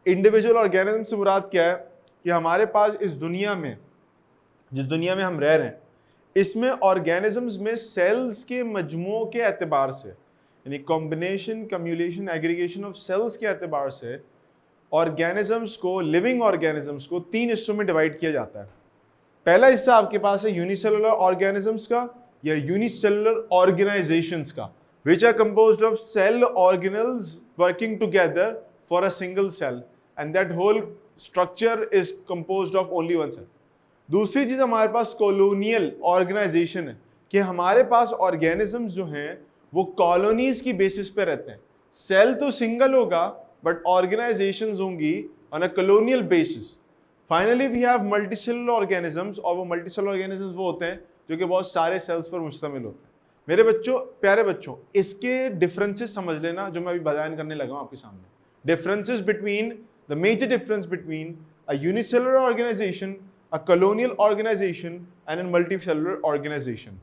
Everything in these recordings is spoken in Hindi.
इंडिविजुअल ऑर्गेनिज्म से मुराद क्या है कि हमारे पास इस दुनिया में, जिस दुनिया में हम रह रहे हैं, इसमें ऑर्गेनिजम्स में सेल्स के मजमू के एतबार से, यानी combination, cumulation, aggregation of cells के एतबार से ऑर्गेनिजम्स को, लिविंग ऑर्गेनिजम्स को 3 हिस्सों में डिवाइड किया जाता है। पहला हिस्सा आपके पास है यूनिसेलुलर ऑर्गेनिजम्स का या यूनिसेलुलर ऑर्गेनाइजेशंस का, which are composed of cell organelles working together for a single cell, and that whole structure is composed of only one cell. दूसरी चीज हमारे पास कॉलोनियल ऑर्गेनाइजेशन है कि हमारे पास ऑर्गेनिजम्स जो हैं वो कॉलोनीज की बेसिस पे रहते हैं। सेल तो सिंगल होगा बट ऑर्गेनाइजेशंस होंगी on a colonial basis. Finally we have multicellular organisms, और वो मल्टीसेलुलर ऑर्गेनिजम्स वो होते हैं जो कि बहुत सारे सेल्स पर मुश्तमिल होते हैं। मेरे बच्चों, प्यारे बच्चों, इसके डिफरेंसेस समझ लेना जो मैं अभी बयान करने लगा हूं आपके सामने। Differences between, the major difference between a unicellular organisation, a colonial organisation and an multicellular organisation.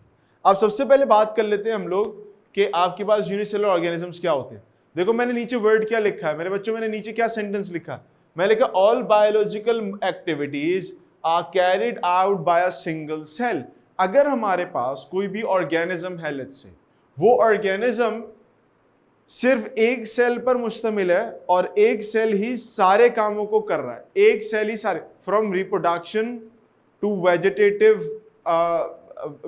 अब सबसे पहले बात कर लेते हैं हम लोग कि आपके पास यूनिसेलुलर ऑर्गेनिजम्स क्या होते हैं। देखो मैंने नीचे वर्ड क्या लिखा है मेरे बच्चों, मैंने नीचे क्या सेंटेंस लिखा है, मैं लिखा all biological activities are carried out by a single cell. अगर हमारे पास कोई भी ऑर्गेनिज्म है, लेट्स से वो ऑर्गेनिज्म सिर्फ एक सेल पर मुश्तमिल है और एक सेल ही सारे कामों को कर रहा है, एक सेल ही सारे, from reproduction to vegetative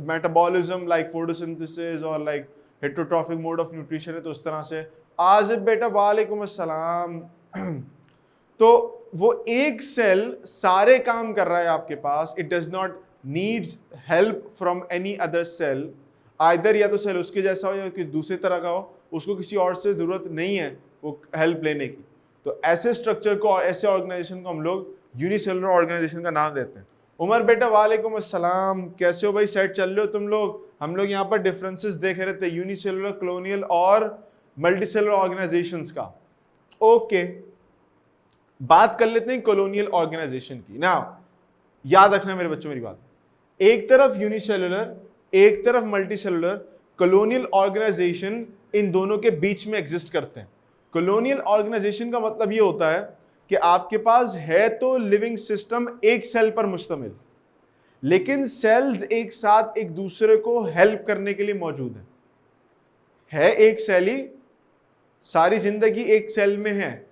metabolism like photosynthesis और like heterotrophic mode of nutrition है, तो उस तरह से। आज बेटा वालेकुम अस्सलाम। तो वो एक सेल सारे काम कर रहा है आपके पास, it does not needs help from any other cell, either या तो सेल उसके जैसा हो या कि दूसरे तरह का हो, उसको किसी और से जरूरत नहीं है वो हेल्प लेने की। तो ऐसे स्ट्रक्चर को और ऐसे ऑर्गेनाइजेशन को हम लोग यूनिसेलुलर ऑर्गेनाइजेशन का नाम देते हैं। उमर बेटा वालेकुम अस्सलाम, कैसे हो भाई, सेट चल रहे हो तुम लोग? हम लोग यहाँ पर डिफरेंसेस देख रहे थे यूनिसेलुलर, कॉलोनियल और मल्टीसेलुलर ऑर्गेनाइजेशंस का। ओके, बात कर लेते हैं कॉलोनियल ऑर्गेनाइजेशन की। ना याद रखना मेरे बच्चों मेरी बात, एक तरफ यूनिसेलुलर, एक तरफ मल्टीसेलुलर, कॉलोनियल ऑर्गेनाइजेशन इन दोनों के बीच में एग्जिस्ट करते हैं। कॉलोनियल ऑर्गेनाइजेशन का मतलब ये होता है कि आपके पास है तो लिविंग सिस्टम एक सेल पर मुश्तमिल, लेकिन सेल्स एक साथ एक दूसरे को हेल्प करने के लिए मौजूद है एक सेल ही, सारी जिंदगी एक सेल में है,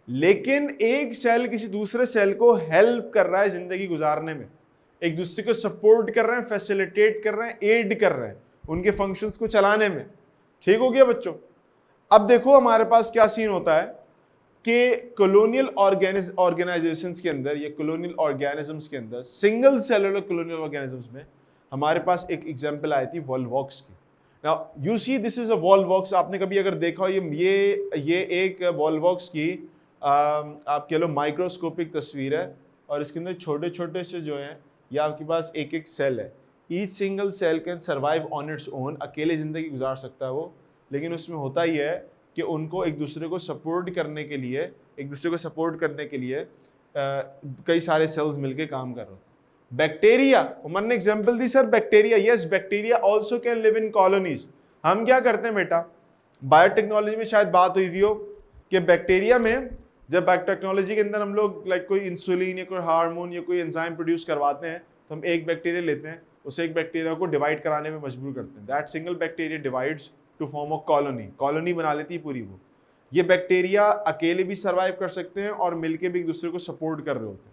लेकिन एक सेल किसी दूसरे सेल को हेल्प कर रहा है जिंदगी गुजारने में, एक दूसरे को सपोर्ट कर रहे हैं, फैसिलिटेट कर रहे हैं, एड कर रहे हैं उनके फंक्शंस को चलाने में। ठीक हो गया बच्चों? अब देखो हमारे पास क्या सीन होता है कि कॉलोनियल ऑर्गेनाइजेशंस के अंदर या कॉलोनियल ऑर्गेनिजम्स के अंदर, सिंगल सेलुलर कॉलोनियल ऑर्गेनिजम्स में हमारे पास एक एग्जांपल आई थी वॉल्वॉक्स की। Now you see this is a Volvox, आपने कभी अगर देखा हो ये एक वॉल्वॉक्स की आप कह लो माइक्रोस्कोपिक तस्वीर है, और इसके अंदर छोटे छोटे से जो हैं ये आपके पास एक एक सेल है। Each single cell can survive on its own, अकेले जिंदगी गुजार सकता है वो, लेकिन उसमें होता ही है कि उनको एक दूसरे को सपोर्ट करने के लिए, कई सारे सेल्स मिलके काम कर रहे हैं। बैक्टीरिया, उमर ने example the sir bacteria, yes bacteria also can live in colonies. हम क्या करते हैं बेटा, बायोटेक्नोलॉजी में शायद बात हुई थी हो कि बैक्टीरिया में, जब बायोटेक्नोलॉजी के अंदर हम लोग लाइक कोई इंसुलिन या कोई हार्मोन या कोई एंजाइम प्रोड्यूस करवाते हैं, तो हम एक बैक्टीरिया लेते हैं, उसे एक बैक्टीरिया को डिवाइड कराने में मजबूर करते हैं। That single bacteria divides to form a colony बना लेती है पूरी वो। ये बैक्टीरिया अकेले भी सर्वाइव कर सकते हैं और मिलके भी एक दूसरे को सपोर्ट कर रहे होते हैं।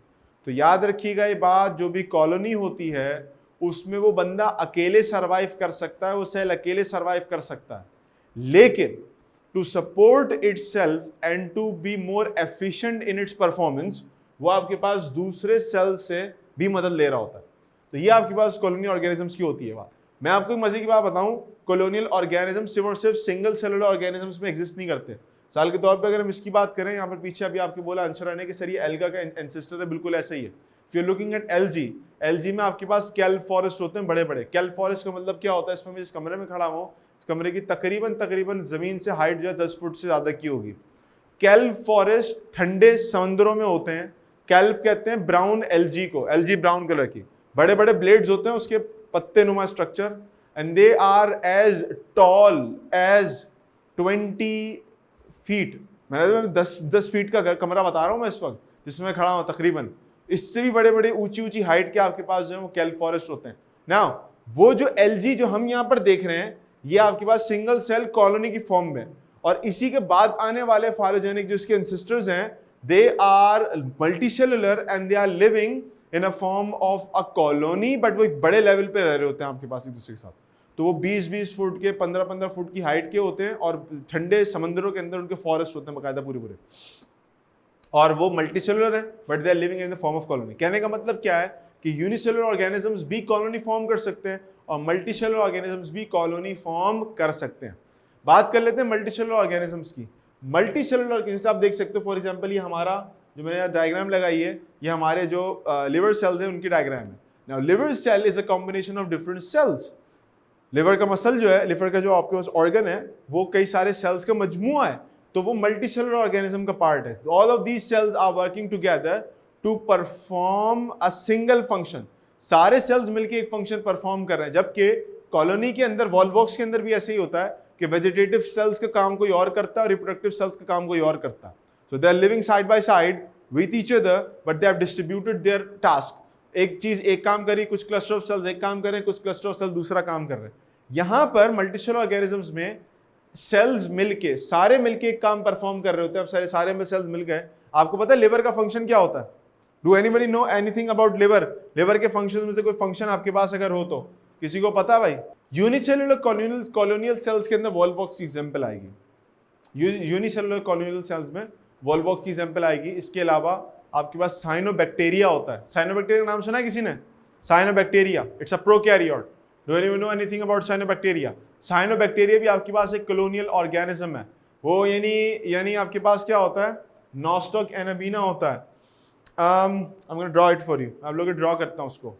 तो याद रखिएगा ये बात, जो भी कॉलोनी होती है उसमें वो बंदा अकेले सर्वाइव कर सकता है, वो सेल अकेले सर्वाइव कर सकता है, लेकिन to support itself and to be more efficient in its performance, वो आपके पास दूसरे सेल से भी मदद ले रहा होता है। तो ये आपके पास कॉलोनियल ऑर्गेनिजम्स की होती है बात। मैं आपको मजे की बात बताऊं, कॉलोनियल ऑर्गेनिज्म सिर्फ और सिर्फ सिंगल सेलुलर ऑर्गेनिजम्स में एग्जिस्ट नहीं करते। साल के तौर पे अगर हम इसकी बात करें, यहाँ पर पीछे अभी आपके बोला अंशरा ने कि सर ये एल्गा का एंसेस्टर है, बिल्कुल ऐसा ही है। If you looking at LG में आपके पास केल्प फॉरेस्ट होते हैं बड़े बड़े। केल्प फॉरेस्ट का मतलब क्या होता है, इसमें जिस कमरे में खड़ा हूं, इस कमरे की तकरीबन जमीन से हाइट जो है 10 फुट से ज्यादा की होगी। केल्प फॉरेस्ट ठंडे समुद्रों में होते हैं। केल्प कहते हैं ब्राउन एलजी को, एलजी ब्राउन कलर की, बड़े बड़े ब्लेड्स होते हैं उसके, पत्ते नुमा structure, and they are as tall as 20 feet. मैंने 10 फीट का कमरा बता रहा हूँ मैं इस वक्त जिसमें मैं खड़ा हूँ तकरीबन। इससे भी बड़े बड़े ऊंची हाइट के आपके पास जो है वो कैल फॉरेस्ट होते हैं। नाउ वो जो एलजी जो हम यहाँ पर देख रहे हैं ये आपके पास सिंगल सेल कॉलोनी की फॉर्म में, और इसी के बाद आने वाले फाइलोजेनिक जो इसके एंसेस्टर्स हैं they are multicellular and they are living in a form of a colony, but वो एक बड़े लेवल पे रह रहे होते हैं आपके पास एक दूसरे के साथ। तो वो 20-20 फुट के 15-15 फुट की हाइट के होते हैं और ठंडे समंदरों के अंदर उनके फॉरेस्ट होते हैं बकायदा पूरे, और वो मल्टीसेलुलर है but they are living in the form of colony. कहने का मतलब क्या है कि यूनिसेलुलर ऑर्गेनिजम्स भी कॉलोनी फॉर्म कर सकते हैं और मल्टीसेलुलर ऑर्गेनिजम्स भी कॉलोनी फॉर्म कर सकते हैं। बात कर लेते हैं मल्टीसेलुलर ऑर्गेनिजम्स की। मल्टीसेलुलर ऑर्गेनिजम्स आप देख सकते हो, फॉर एग्जांपल ये हमारा जो मैंने डायग्राम लगाई है ये हमारे जो लिवर सेल्स हैं उनकी डायग्राम है। Now liver cell is a combination of different cells. Liver का मसल जो है, लिवर का जो आपके पास ऑर्गन है वो कई सारे सेल्स का मजमुआ है, तो वो मल्टीसेलुलर ऑर्गेनिज्म का पार्ट है। All of these cells are working together to perform a single function. सारे सेल्स मिलके एक फंक्शन परफॉर्म कर रहे हैं, जबकि कॉलोनी के अंदर वॉल्वॉक्स के अंदर भी ऐसे ही होता है कि वेजिटेटिव सेल्स का काम कोई और करता है और रिप्रोडक्टिव सेल्स का काम कोई और करता है। So they are living side by side with each other but they have distributed their task. एक चीज एक काम करी, कुछ क्लस्टर ऑफ सेल्स एक काम कर रहे हैं, कुछ क्लस्टर ऑफ सेल्स दूसरा काम कर रहे हैं। यहां पर मल्टीसेलुलर ऑर्गेनिजम्स में सेल्स मिलके सारे मिलके एक काम परफॉर्म कर रहे होते हैं। अब सारे में सेल्स मिल गए। आपको पता है लिवर का फंक्शन क्या होता है? Do anybody know anything about liver? Liver के फंक्शन में से कोई फंक्शन आपके पास अगर हो तो किसी को पता है भाई? यूनिसेलुलर कॉलोनियल सेल्स के अंदर वॉल्वॉक्स की एग्जांपल आएगी। यूनिसेलुलर कॉलोनियल सेल्स में वॉल्वॉक्स की एग्जांपल आएगी। इसके अलावा आपके पास साइनोबैक्टीरिया होता है। साइनोबैक्टीरिया का नाम सुना है किसी ने? Cyanobacteria it's a prokaryote. Do anyone know anything about cyanobacteria? Cyanobacteria भी आपके पास एक कॉलोनियल ऑर्गेनिज्म है। वो यानी आपके पास क्या होता है? नॉस्टॉक एनाबीना होता है। I'm going to draw it for you. आप लोग ड्रॉ करता हूं उसको।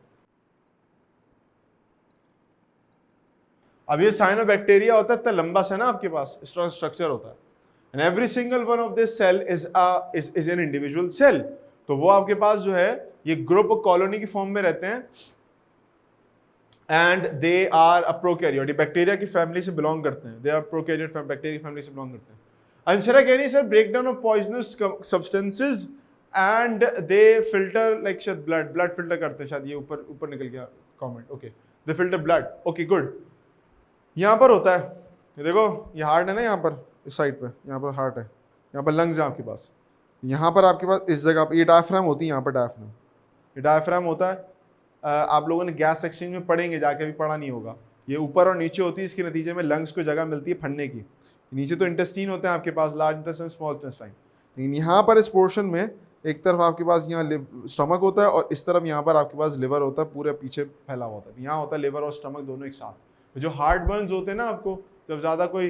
अब ये साइनोबैक्टीरिया होता है, इतना लंबा सा ना आपके पास स्ट्रक्चर होता है, and every single one of this cell is an individual cell. तो वो आपके पास जो है ये ग्रुप कॉलोनी की फॉर्म में रहते हैं and they are a prokaryote. Bacteria की फैमिली से बिलोंग करते हैं। दे आर प्रोकैरियोट बैक्टीरिया की फैमिली से बिलोंग करते हैं। अंशरा कह रही है sir breakdown of poisonous substances and they filter like शायद ब्लड फिल्टर करते हैं, शायद ये ऊपर निकल गया comment. Okay, they filter blood. Okay good. यहाँ पर होता है, ये देखो ये हार्ट है ना, यहाँ पर इस साइड पे यहाँ पर हार्ट है, यहाँ पर लंग्स है आपके पास, यहाँ पर आपके पास इस जगह पर ये डायफ्राम होती है, यहाँ पर डायफ्राम, ये डायफ्राम होता है। आप लोगों ने गैस एक्सचेंज में पढ़ेंगे, जाके भी पढ़ा नहीं होगा। ये ऊपर और नीचे होती है, इसके नतीजे में लंग्स को जगह मिलती है फटने की। नीचे तो इंटेस्टीन होते हैं आपके पास, लार्ज इंटेस्टाइन स्मॉल इंटेस्टाइन, लेकिन यहाँ पर इस पोर्शन में एक तरफ आपके पास यहाँ स्टमक होता है और इस तरफ यहाँ पर आपके पास लिवर होता है, पूरे पीछे फैला हुआ होता है। यहाँ होता है लिवर और स्टमक दोनों एक साथ। जो हार्ट बर्न्स होते हैं ना, आपको जब ज़्यादा कोई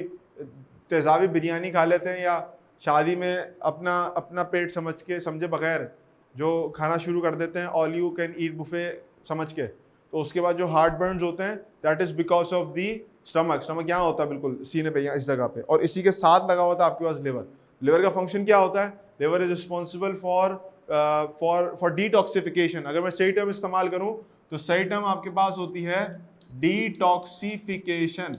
तेज़ाबी बिरयानी खा लेते हैं या शादी में अपना पेट समझे बगैर जो खाना शुरू कर देते हैं, all you can eat buffet समझ के, तो उसके बाद जो हार्ट बर्न्स होते हैं that is because of the stomach यहाँ होता है बिल्कुल सीने पे, यहाँ इस जगह पे, और इसी के साथ लगा होता है आपके पास लिवर। लिवर का फंक्शन क्या होता है? Liver is responsible for detoxification. अगर मैं सही टर्म इस्तेमाल करूं तो सही टर्म आपके पास होती है डिटॉक्सिफिकेशन।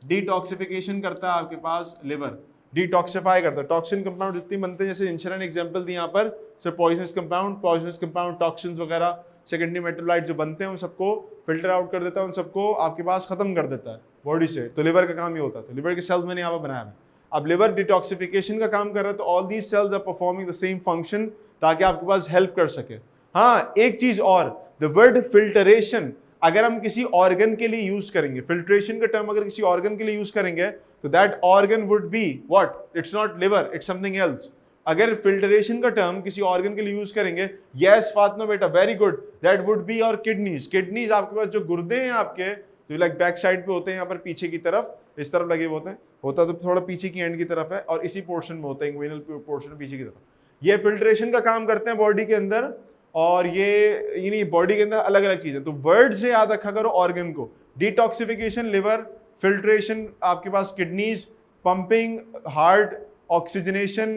डिटॉक्सिफिकेशन करता है आपके पास लिवर, डिटॉक्सिफाई करता है। टॉक्सिन कंपाउंड जितनी बनते हैं, जैसे इंशरा ने एग्जांपल दी यहाँ पर, सर पॉइजनस कंपाउंड, टॉक्सिन्स वगैरह, सेकेंडरी मेटाबोलाइट जो बनते हैं उन सबको फिल्टर आउट कर देता है, उन सबको आपके पास खत्म कर देता है बॉडी से। तो लिवर का काम ये होता है। तो लिवर के सेल्स मैंने यहाँ पर बनाया है। अब लिवर डिटॉक्सिफिकेशन का काम कर रहा है, तो all these cells are performing the same function ताकि आपके पास हेल्प कर सके। हाँ, एक चीज और, द वर्ड फिल्टरेशन अगर हम किसी ऑर्गन के लिए यूज करेंगे, फिल्ट्रेशन का टर्म अगर किसी ऑर्गन के लिए यूज करेंगे तो that organ would be what? It's not liver, it's something else. अगर फिल्टरेशन का टर्म किसी ऑर्गन के लिए यूज करेंगे, यस फातिमा बेटा very good, that would be और किडनीज। किडनीज आपके पास जो गुर्दे हैं आपके, जो लाइक बैक साइड पे होते हैं, यहाँ पर पीछे की तरफ इस तरफ लगे होते हैं, होता तो थोड़ा पीछे की एंड की तरफ है, और इसी पोर्शन में होता है, इंग्विनल पोर्शन पीछे की तरफ। ये फिल्ट्रेशन का काम करते हैं बॉडी के अंदर, और ये बॉडी के अंदर अलग अलग चीजें। तो वर्ड से याद रखा करो ऑर्गन को। डिटॉक्सिफिकेशन लिवर, फिल्ट्रेशन आपके पास kidneys, pumping heart, oxygenation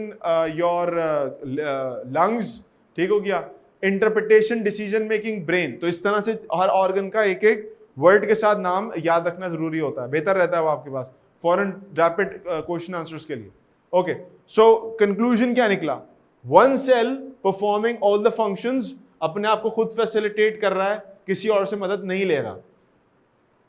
your lungs, ठीक हो गया, इंटरप्रिटेशन डिसीजन मेकिंग ब्रेन। तो इस तरह से हर ऑर्गन का एक एक वर्ड के साथ नाम याद रखना जरूरी होता है, बेहतर रहता है वो आपके पास फॉरन रैपिड क्वेश्चन आंसर्स के लिए। ओके, सो कंक्लूजन क्या निकला? One cell performing all the functions, अपने आप को खुद फैसिलिटेट कर रहा है, किसी और से मदद नहीं ले रहा।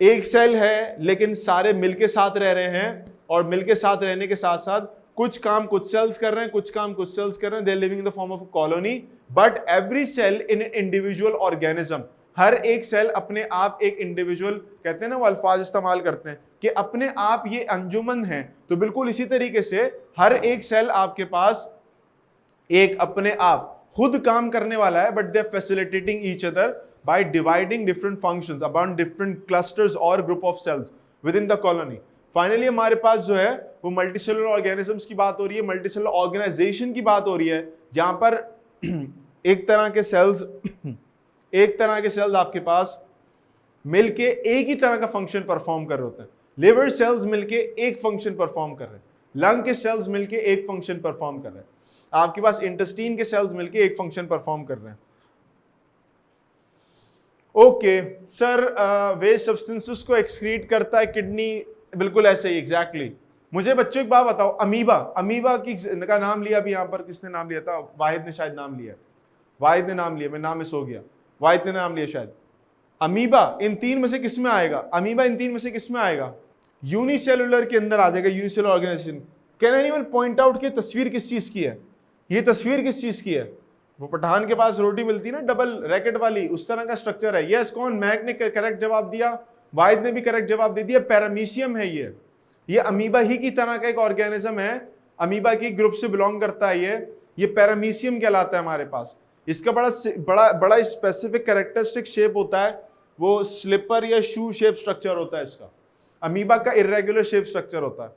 एक सेल है लेकिन सारे मिलके साथ रह रहे हैं, और मिलके साथ रहने के साथ साथ कुछ काम कुछ सेल्स कर रहे हैं, कुछ काम कुछ सेल्स कर रहे हैं, they are living in the form of colony, but every cell in individual organism, हर एक सेल अपने आप एक इंडिविजुअल, कहते हैं ना वो अल्फाज इस्तेमाल करते हैं कि अपने आप ये अंजुमन है। तो बिल्कुल इसी तरीके से हर एक सेल आपके पास एक अपने आप खुद काम करने वाला है, but they are facilitating each other by dividing different functions among different clusters or group of cells within the colony. Finally हमारे पास जो है वो मल्टीसेलुलर ऑर्गेनिजम्स की बात हो रही है, मल्टीसेलुलर ऑर्गेनाइजेशन की बात हो रही है, जहां पर एक तरह के सेल्स आपके पास मिलके एक ही तरह का फंक्शन परफॉर्म कर रहे होते हैं। लिवर सेल्स मिलके एक फंक्शन परफॉर्म कर रहे हैं, लंग के सेल्स मिलके एक फंक्शन परफॉर्म कर रहे हैं, आपके पास इंटेस्टीन के सेल्स मिलके एक फंक्शन परफॉर्म कर रहे हैं। ओके सर, वेस्ट सब्सटेंसेस को एक्सक्रीट करता है किडनी, बिल्कुल ऐसे ही एग्जैक्टली। मुझे बच्चों एक बात बताओ, अमीबा का नाम लिया अभी यहाँ पर, किसने नाम लिया था? वाहिद ने शायद नाम लिया, वाहिद ने नाम लिया, मैं नाम मिस हो गया, वाहिद ने नाम लिया शायद। अमीबा इन तीन में से किस में आएगा? अमीबा इन तीन में से किस में आएगा? यूनिसेलुलर के अंदर आ जाएगा, unicellular organisation. Can anyone point out कि तस्वीर किस चीज की है? ये तस्वीर किस चीज की है? वो पठान के पास रोटी मिलती है ना डबल रैकेट वाली, उस तरह का स्ट्रक्चर है। यस, कौन? मैक ने करेक्ट जवाब दिया, वाहिद ने भी करेक्ट जवाब दे दिया, पैरामीशियम है ये अमीबा ही की तरह का एक ऑर्गेनिज्म है, अमीबा की ग्रुप से बिलोंग करता है ये पैरामीशियम कहलाता है हमारे पास। इसका बड़ा स्पेसिफिक कैरेक्टरिस्टिक शेप होता है, वो स्लीपर या शू शेप स्ट्रक्चर होता है इसका। अमीबा का इर्रेगुलर शेप स्ट्रक्चर होता है।